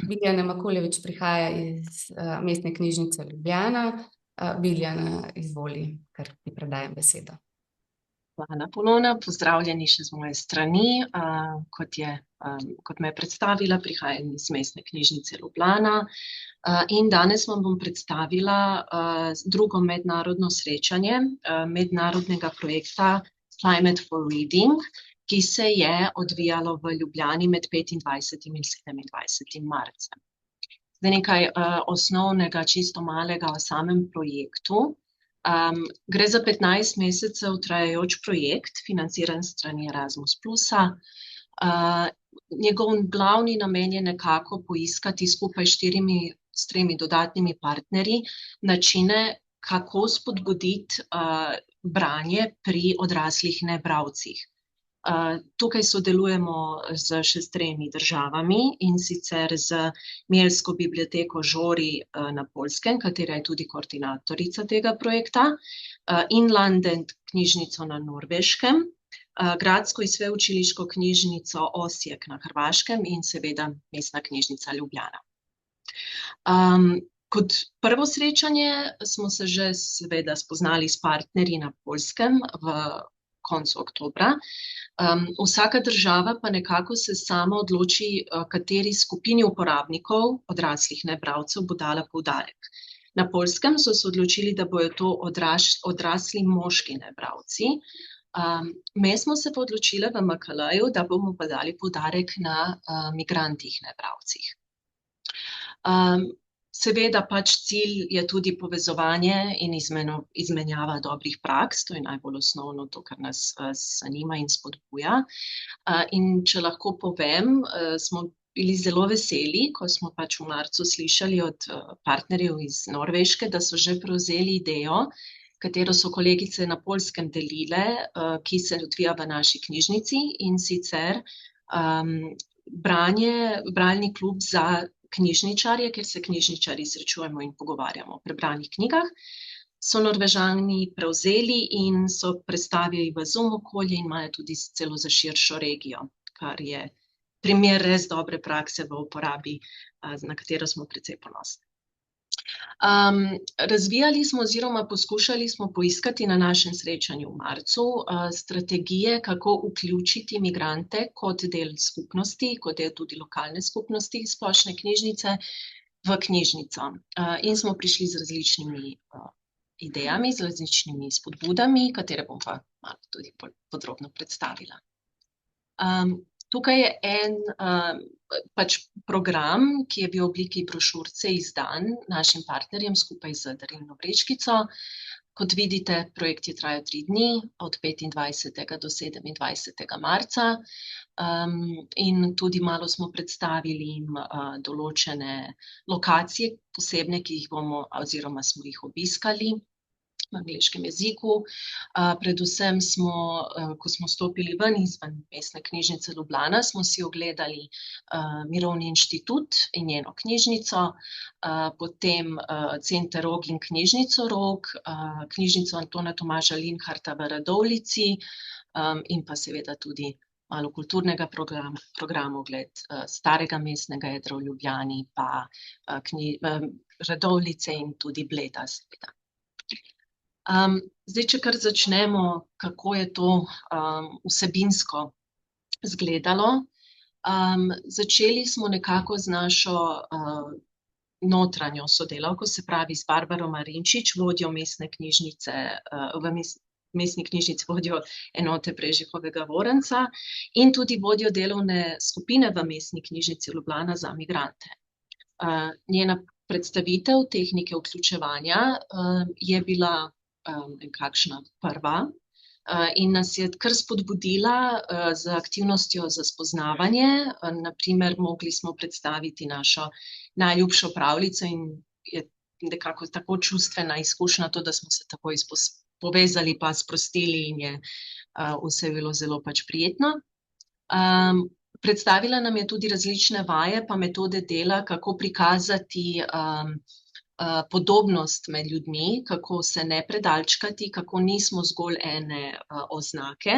Biljana Makuljević prihaja iz Mestne knjižnice Ljubljana. Biljana, izvoli, kar ti predajam besedo. Hvala ponovno, pozdravljeni še z moje strani. Kot me je predstavila, prihajam iz Mestne knjižnice Ljubljana in danes vam bom predstavila drugo mednarodno srečanje mednarodnega projekta Climate for Reading, ki se je odvijalo v Ljubljani med 25. in 27. marcem. Zdaj nekaj osnovnega, čisto malega o samem projektu. Gre za 15 mesecev trajajoč projekt, financiran s strani Erasmus plusa. Njegov glavni namen je nekako poiskati skupaj s tremi dodatnimi partnerji načine, kako spodbuditi branje pri odraslih nebralcih. Tukaj sodelujemo še s 3 državami, in sicer z Mielsko biblioteko Žori na Poljskem, katera je tudi koordinatorica tega projekta, Inlandet knjižnico na Norveškem, Gradsko in sveučiliško knjižnico Osijek na Hrvaškem in seveda Mestna knjižnica Ljubljana. Kot prvo srečanje smo se že seveda spoznali s partnerji na Poljskem v koncu oktobra. Vsaka država pa nekako se sama odloči, kateri skupini uporabnikov, odraslih nebralcev, bo dala poudarek. Na Poljskem so se odločili, da bojo to odrasli moški nebralci. Mi smo se pa odločili v MKL-ju, da bomo pa dali poudarek na migrantih nebralcih. Seveda pač cilj je tudi povezovanje in izmenjava dobrih praks, to je najbolj osnovno to, kar nas zanima in spodbuja. In če lahko povem, smo bili zelo veseli, ko smo pač v marcu slišali od partnerjev iz Norveške, da so že prevzeli idejo, katero so kolegice na Poljskem delile, ki se odvija v naši knjižnici, in sicer bralni klub za knjižničarje, kjer se knjižničarji srečujemo in pogovarjamo o prebranih knjigah, so Norvežani prevzeli in so predstavili v Zoom okolje in imajo tudi celo za širšo regijo, kar je primer res dobre prakse v uporabi, na katero smo precej ponosni. Razvijali smo oziroma poskušali smo poiskati na našem srečanju v marcu strategije, kako vključiti migrante kot del skupnosti, kot del tudi lokalne skupnosti splošne knjižnice v knjižnico. In smo prišli z različnimi idejami, z različnimi spodbudami, katere bom pa malo tudi podrobno predstavila. Tukaj je en pač program, ki je bil v obliki brošurice izdan našim partnerjem skupaj z Darilno vrečkico. Kot vidite, projekt je trajal 3 dni, od 25. do 27. marca. In tudi malo smo predstavili določene lokacije posebne, ki jih bomo oziroma smo jih obiskali v angleškem jeziku. Predvsem smo, ko smo stopili ven izven Mestne knjižnice Ljubljana, smo si ogledali Mirovni inštitut in njeno knjižnico, potem Center Rog in knjižnico Rog, knjižnico Antona Tomaža Linharta v Radovljici in pa seveda tudi malo kulturnega programa, ogled starega mestnega jedra v Ljubljani, pa Radovljice in tudi Bleda seveda. Zdaj, če kar začnemo, kako je to vsebinsko izgledalo. Začeli smo nekako z našo notranjo sodelavko, se pravi z Barbaro Marinčič, vodjo Mestne knjižnice, v Mestni knjižnici vodjo enote Prežihovega Voranca in tudi vodjo delovne skupine v Mestni knjižnici Ljubljana za migrante. Njena predstavitev tehnike vključevanja je bila nekakšna prva in nas je kar spodbudila z aktivnostjo za spoznavanje. Na primer, mogli smo predstaviti našo najljubšo pravljico in je nekako tako čustvena izkušnja to, da smo se takoj povezali pa sprostili in je vse bilo zelo pač prijetno. Predstavila nam je tudi različne vaje pa metode dela, kako prikazati podobnost med ljudmi, kako se ne predalčkati, kako nismo zgolj ene oznake.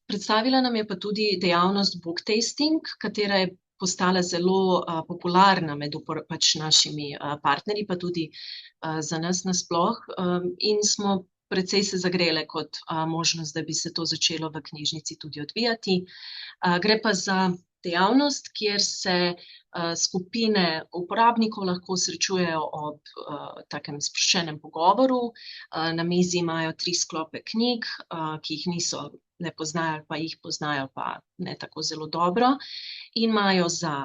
Predstavila nam je pa tudi dejavnost book tasting, katera je postala zelo popularna med pač našimi partnerji, pa tudi za nas nasploh, in smo precej se zagrele kot možnost, da bi se to začelo v knjižnici tudi odvijati. Gre pa za dejavnost, kjer se skupine uporabnikov lahko srečujejo ob takem sproščenem pogovoru. Na mizi imajo 3 sklope knjig, ki jih ne poznajo ali pa jih poznajo, pa ne tako zelo dobro. In imajo za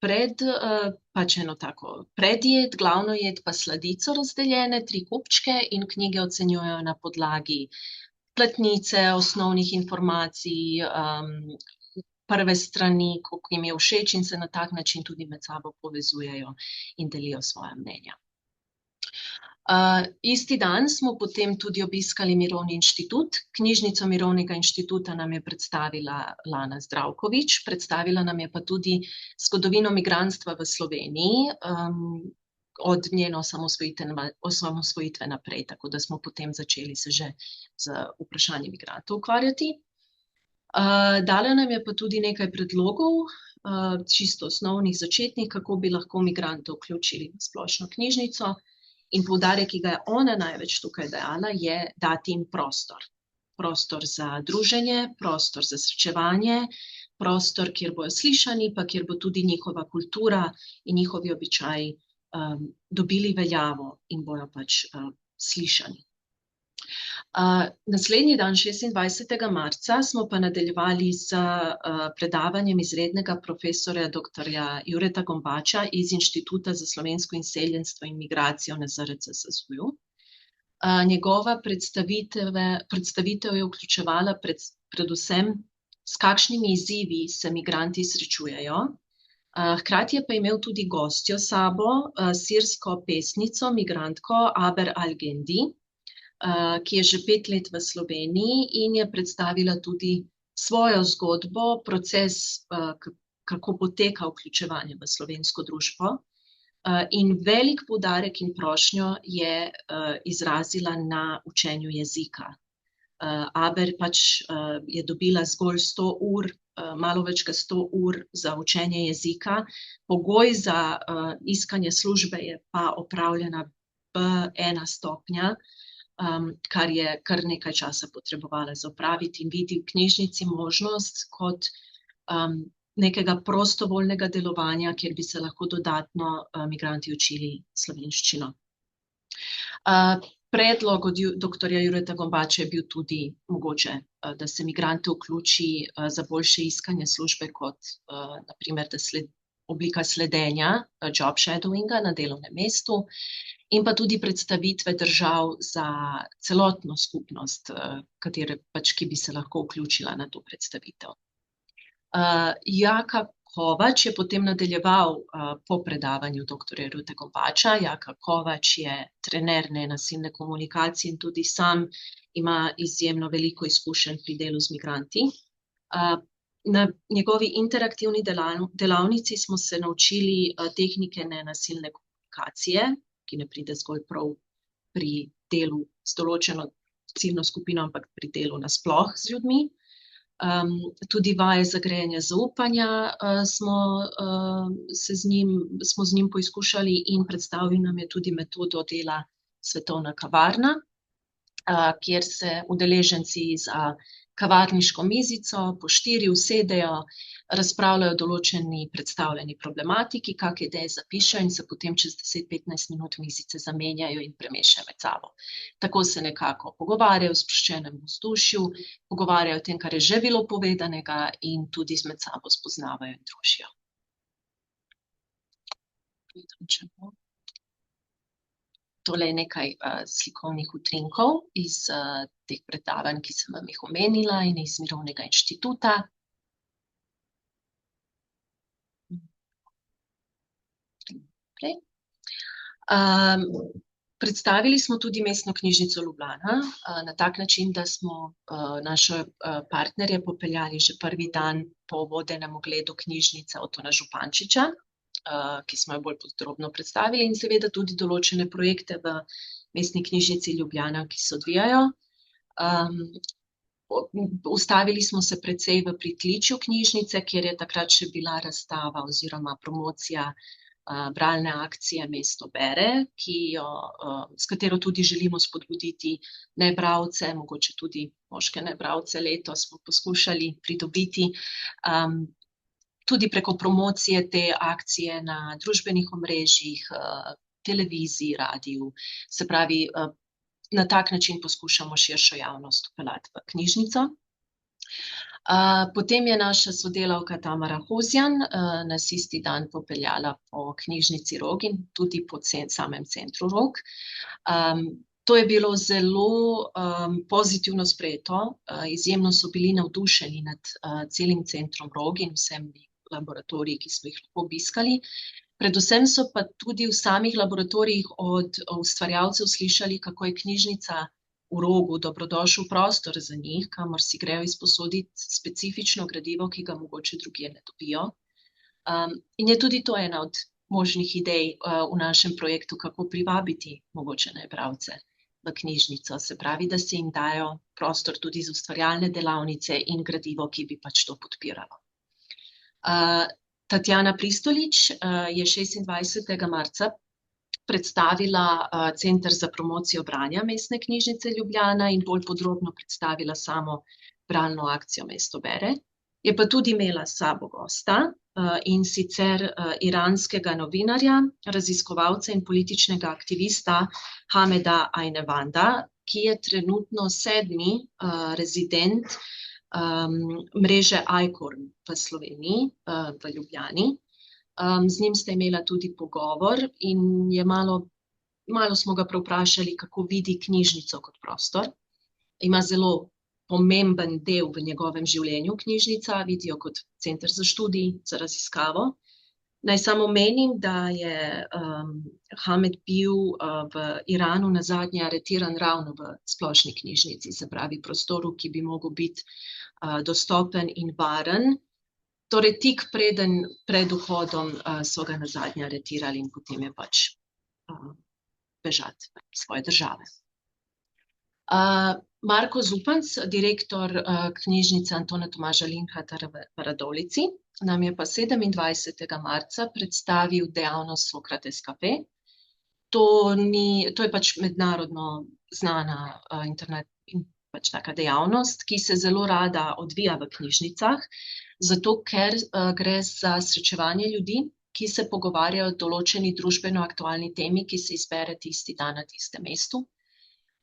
pač eno tako predjed, glavno jed pa sladico razdeljene, 3 kupčke, in knjige ocenjujejo na podlagi platnice, osnovnih informacij, prve strani, koliko jim je všeč, in se na tak način tudi med sabo povezujejo in delijo svoja mnenja. Isti dan smo potem tudi obiskali Mirovni inštitut. Knjižnico Mirovnega inštituta nam je predstavila Lana Zdravkovič, predstavila nam je pa tudi zgodovino migrantstva v Sloveniji, od njene osamosvojitve naprej, tako da smo potem začeli se že z vprašanjem migrantov ukvarjati. Dala nam je pa tudi nekaj predlogov, čisto osnovnih, začetnih, kako bi lahko migrante vključili v splošno knjižnico. In poudarek, ki ga je ona največ tukaj dala, je dati jim prostor. Prostor za druženje, prostor za srečevanje, prostor, kjer bojo slišani, pa kjer bo tudi njihova kultura in njihovi običaji dobili veljavo in bojo pač slišani. Naslednji dan, 26. marca, smo pa nadaljevali z predavanjem izrednega profesorja doktorja Jureta Gombača iz Inštituta za slovensko izseljenstvo in migracijo na ZRC SAZU. Njegova predstavitev je vključevala predvsem, s kakšnimi izzivi se migranti srečujejo. Hkrati je pa imel tudi gostjo s sabo, sirsko pesnico, migrantko Aber Al-Gendi, ki je že 5 let v Sloveniji in je predstavila tudi svojo zgodbo, proces, kako poteka vključevanje v slovensko družbo. In velik poudarek in prošnjo je izrazila na učenju jezika. Aber pač je dobila zgolj 100 ur, malo več kot 100 ur za učenje jezika. Pogoj za iskanje službe je pa opravljena B1 stopnja, kar je kar nekaj časa potrebovala za opraviti, in vidi v knjižnici možnost kot nekega prostovoljnega delovanja, kjer bi se lahko dodatno migranti učili slovenščino. Predlog od doktorja Jureta Gombača je bil tudi mogoče, da se migrante vključi za boljše iskanje službe kot na primer, oblika sledenja, job shadowinga na delovnem mestu, in pa tudi predstavitve držav za celotno skupnost, ki bi se lahko vključila na to predstavitev. Jaka Kovač je potem nadaljeval po predavanju doktorja Jureta Gombača. Jaka Kovač je trener nenasilne komunikacije in tudi sam ima izjemno veliko izkušenj pri delu z migranti. Na njegovi interaktivni delavnici smo se naučili tehnike nenasilne komunikacije, ki ne pride zgolj prav pri delu z določeno ciljno skupino, ampak pri delu nasploh z ljudmi. Tudi vaje za grajanje zaupanja smo z njim poizkušali in predstavil nam je tudi metodo dela Svetovna kavarna, kjer se udeleženci za kavarniško mizico po 4 usedejo, razpravljajo o določeni predstavljeni problematiki, kakšne ideje zapišejo in se potem čez 10-15 minut mizice zamenjajo in premešajo med sabo. Tako se nekako pogovarjajo v sproščenem vzdušju, pogovarjajo o tem, kar je že bilo povedanega, in tudi med sabo spoznavajo in družijo. Tole je nekaj slikovnih utrinkov iz teh predavanj, ki sem vam jih omenila, in iz Mirovnega inštituta. Predstavili smo tudi Mestno knjižnico Ljubljana na tak način, da smo naše partnerje popeljali že prvi dan po vodenem ogledu knjižnice Otona Župančiča, ki smo jo bolj podrobno predstavili, in seveda tudi določene projekte v Mestni knjižnici Ljubljana, ki se odvijajo. Ustavili smo se precej v pritličju knjižnice, kjer je takrat še bila razstava oziroma promocija bralne akcije Mesto bere, s katero tudi želimo spodbuditi nebralce, mogoče tudi moške nebralce letos smo poskušali pridobiti. Tudi preko promocije te akcije na družbenih omrežjih, televiziji, radiju, se pravi, na tak način poskušamo širšo javnost vpeljati v knjižnico. Potem je naša sodelavka Tamara Hozjan nas isti dan popeljala po knjižnici Rog in tudi po samem centru Rog. To je bilo zelo pozitivno sprejeto, izjemno so bili navdušeni nad celim centrom Rog in vsemi laboratoriji, ki smo jih lahko obiskali. Predvsem so pa tudi v samih laboratorijih od ustvarjalcev slišali, kako je knjižnica v Rogu dobrodošel prostor za njih, kamor si grejo izposoditi specifično gradivo, ki ga mogoče drugje ne dobijo. In je tudi to ena od možnih idej v našem projektu, kako privabiti mogoče nebralce v knjižnico, se pravi, da se jim dajo prostor tudi za ustvarjalne delavnice in gradivo, ki bi pač to podpiralo. Tatjana Pristolič je 26. marca predstavila Center za promocijo branja Mestne knjižnice Ljubljana in bolj podrobno predstavila samo bralno akcijo Mesto bere. Je pa tudi imela s sabo gosta, in sicer iranskega novinarja, raziskovalca in političnega aktivista Hameda Ajnevanda, ki je trenutno 7. rezident mreže ICORN v Sloveniji, v Ljubljani. Z njim sta imela tudi pogovor in je malo smo ga vprašali, kako vidi knjižnico kot prostor. Ima zelo pomemben del v njegovem življenju knjižnica, vidijo kot center za študij, za raziskavo. Naj samo omenim, da je Hamed bil v Iranu nazadnje aretiran ravno v splošni knjižnici, se pravi prostoru, ki bi mogel biti dostopen in varen. Torej tik pred vhodom so ga nazadnje aretirali in potem je pač bežati v svoje države. Marko Zupanc, direktor knjižnice Antona Tomaža Linharta v Radovljici, nam je pa 27. marca predstavil dejavnost Sokrates Cafe. To je pač mednarodno znana internet in pač taka dejavnost, ki se zelo rada odvija v knjižnicah, zato ker gre za srečevanje ljudi, ki se pogovarjajo o določeni družbeno aktualni temi, ki se izbere tisti dan na tistem mestu.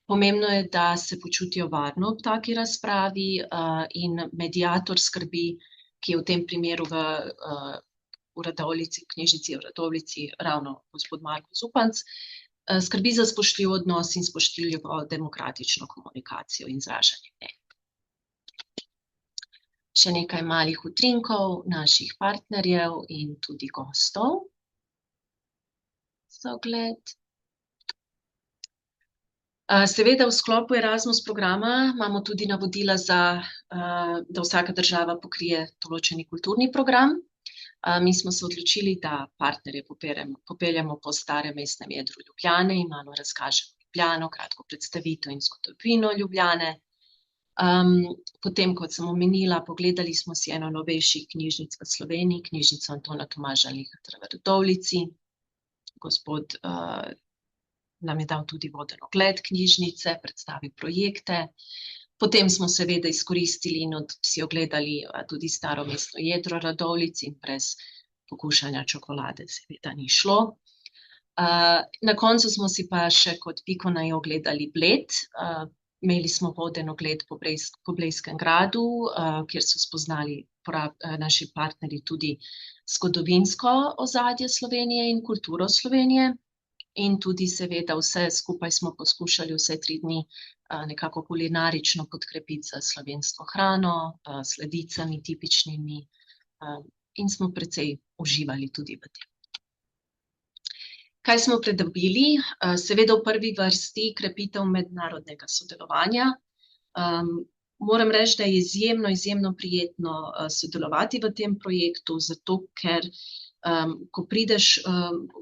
Pomembno je, da se počutijo varno ob taki razpravi in mediator skrbi, ki je v tem primeru v Radovljici, v knjižnici v Radovljici, ravno gospod Marko Zupanc, skrbi za spoštljiv odnos in spoštljivo demokratično komunikacijo in izražanje mnenj. Še nekaj malih utrinkov naših partnerjev in tudi gostov. Za ogled. Seveda v sklopu Erasmus programa imamo tudi navodila da vsaka država pokrije določeni kulturni program. Mi smo se odločili, da partnerje popeljemo po starem mestnem jedru Ljubljane in malo razkažemo Ljubljano, kratko predstavitev in zgodovino Ljubljane. Potem, kot sem omenila, pogledali smo si eno novejših knjižnic v Sloveniji, knjižnico Antona Tomaža Linharta v Radovljici. Gospod nam je dal tudi voden ogled knjižnice, predstavil projekte. Potem smo seveda izkoristili in si ogledali tudi staro mestno jedro Radovljic in brez pokušanja čokolade seveda ni šlo. Na koncu smo si pa še kot piko na i ogledali Bled. Imeli smo voden ogled po Blejskem gradu, kjer so spoznali naši partnerji tudi zgodovinsko ozadje Slovenije in kulturo Slovenije. In tudi seveda vse skupaj smo poskušali vse 3 dni nekako kulinarično podkrepiti za slovensko hrano, sladicami tipičnimi in smo precej uživali tudi v tem. Kaj smo pridobili? Seveda v prvi vrsti krepitev mednarodnega sodelovanja. Moram reči, da je izjemno prijetno sodelovati v tem projektu, zato ker ko prideš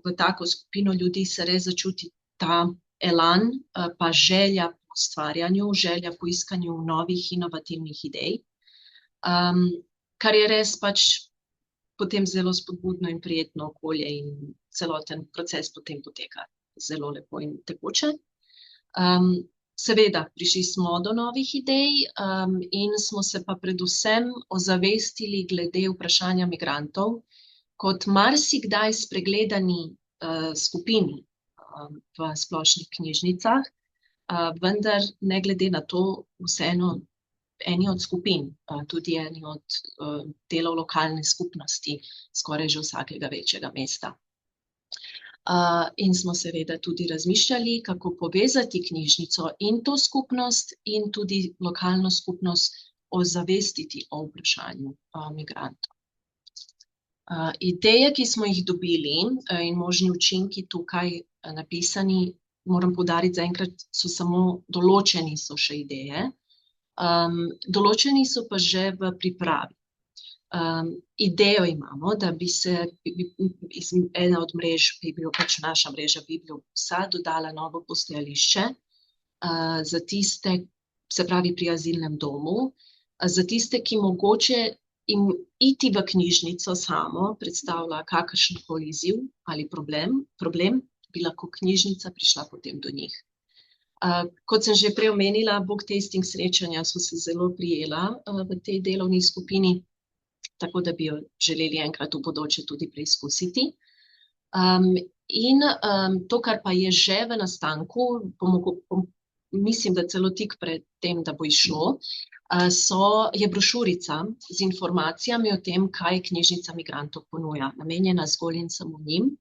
v tako skupino ljudi, se res začuti ta elan, pa želja po ustvarjanju, želja po iskanju novih inovativnih idej, kar je res pač potem zelo spodbudno in prijetno okolje in celoten proces potem poteka zelo lepo in tekoče. Seveda, prišli smo do novih idej, in smo se pa predvsem ozavestili glede vprašanja migrantov kot marsikdaj spregledani skupini v splošnih knjižnicah, vendar ne glede na to vseeno eni od skupin, tudi eni od delov lokalne skupnosti, skoraj že vsakega večjega mesta. In smo seveda tudi razmišljali, kako povezati knjižnico in to skupnost in tudi lokalno skupnost ozavestiti o vprašanju migrantov. Ideje, ki smo jih dobili, in možni učinki tukaj napisani, moram poudariti, zaenkrat so samo določeni so še ideje, določeni so pa že v pripravi. Idejo imamo, da bi se ena od mrež, bi bil pač naša mreža Bibliopsa, dodala novo postajališče za tiste, se pravi pri azilnem domu, za tiste, ki mogoče iti v knjižnico samo predstavlja kakršenkoli izziv ali problem, bi lahko knjižnica prišla potem do njih. Kot sem že prej omenila, book-tasting srečanja so se zelo prijela v tej delovni skupini, tako da bi jo želeli enkrat v bodoče tudi preizkusiti. In to, kar pa je že v nastanku, mislim, da celo tik pred tem, da bo izšlo, je brošurica z informacijami o tem, kaj knjižnica migrantov ponuja, namenjena zgolj in samo njim.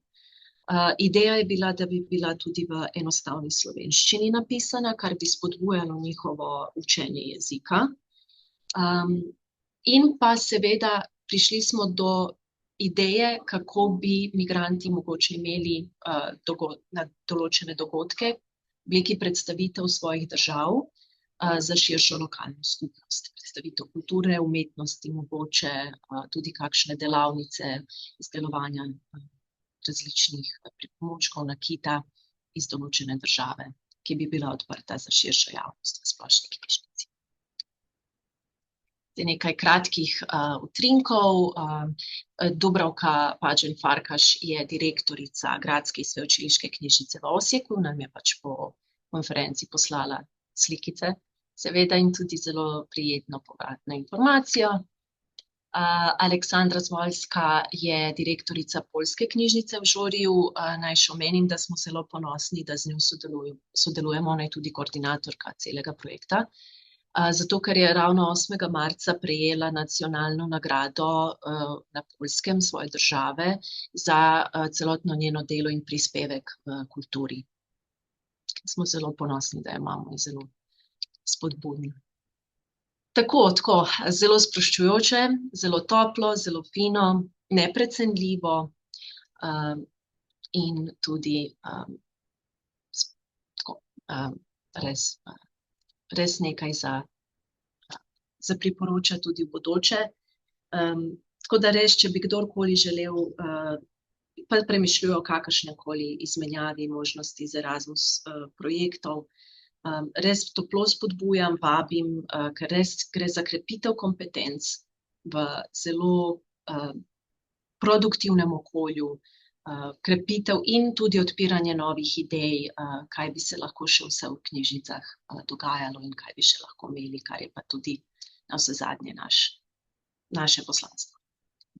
Ideja je bila, da bi bila tudi v enostavni slovenščini napisana, kar bi spodbujalo njihovo učenje jezika. In pa seveda prišli smo do ideje, kako bi migranti mogoče imeli na določene dogodke, obliki predstavitev svojih držav za širšo lokalno skupnost. Predstavitev kulture, umetnosti, mogoče tudi kakšne delavnice izdelovanja različnih pripomočkov, nakita iz določene države, ki bi bila odprta za širšo javnost v splošni knjižnici. Nekaj kratkih utrinkov. Dubravka Pađen-Farkaš je direktorica Gradske sveučiliške knjižnice v Osijeku, nam je pač po konferenci poslala slikice, seveda, in tudi zelo prijetno povratno informacijo. Aleksandra Zvoljska je direktorica Poljske knjižnice v Žoriju. Naj še omenim, da smo zelo ponosni, da z njo sodelujemo, ona je tudi koordinatorka celega projekta. Zato, ker je ravno 8. marca prejela nacionalno nagrado na Poljskem svoje države za celotno njeno delo in prispevek v kulturi. Smo zelo ponosni, da jo imamo in zelo spodbudni. Tako, zelo sproščujoče, zelo toplo, zelo fino, neprecenljivo in tudi res nekaj za priporočati tudi v bodoče. Tako da res, če bi kdorkoli želel, pa premišljuje o kakršnekoli izmenjavi možnosti z Erasmus projektov, res toplo spodbujam, vabim, ker res gre za krepitev kompetenc v zelo produktivnem okolju, krepitev in tudi odpiranje novih idej, kaj bi se lahko še vse v knjižnicah dogajalo in kaj bi še lahko imeli, kar je pa tudi navsezadnje naše poslanstvo.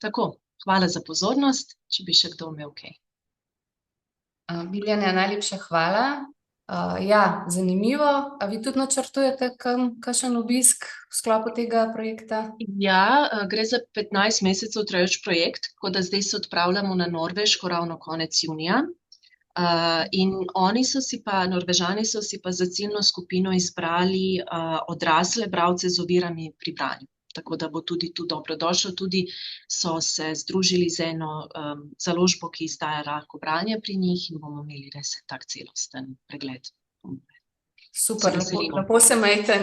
Tako, hvala za pozornost, če bi še kdo imel kaj. Biljana, najlepša hvala. Ja, zanimivo. A vi tudi načrtujete kakšen obisk v sklopu tega projekta? Ja, gre za 15 mesecev trajajoč projekt, tako da zdaj se odpravljamo na Norveško ravno konec junija. In Norvežani so si pa za ciljno skupino izbrali odrasle bralce z ovirami pri branju. Tako da bo tudi tu dobrodošel. Tudi so se združili z eno založbo, ki izdaja lahko branje pri njih, in bomo imeli res tak celosten pregled. Super, lepo se imejte.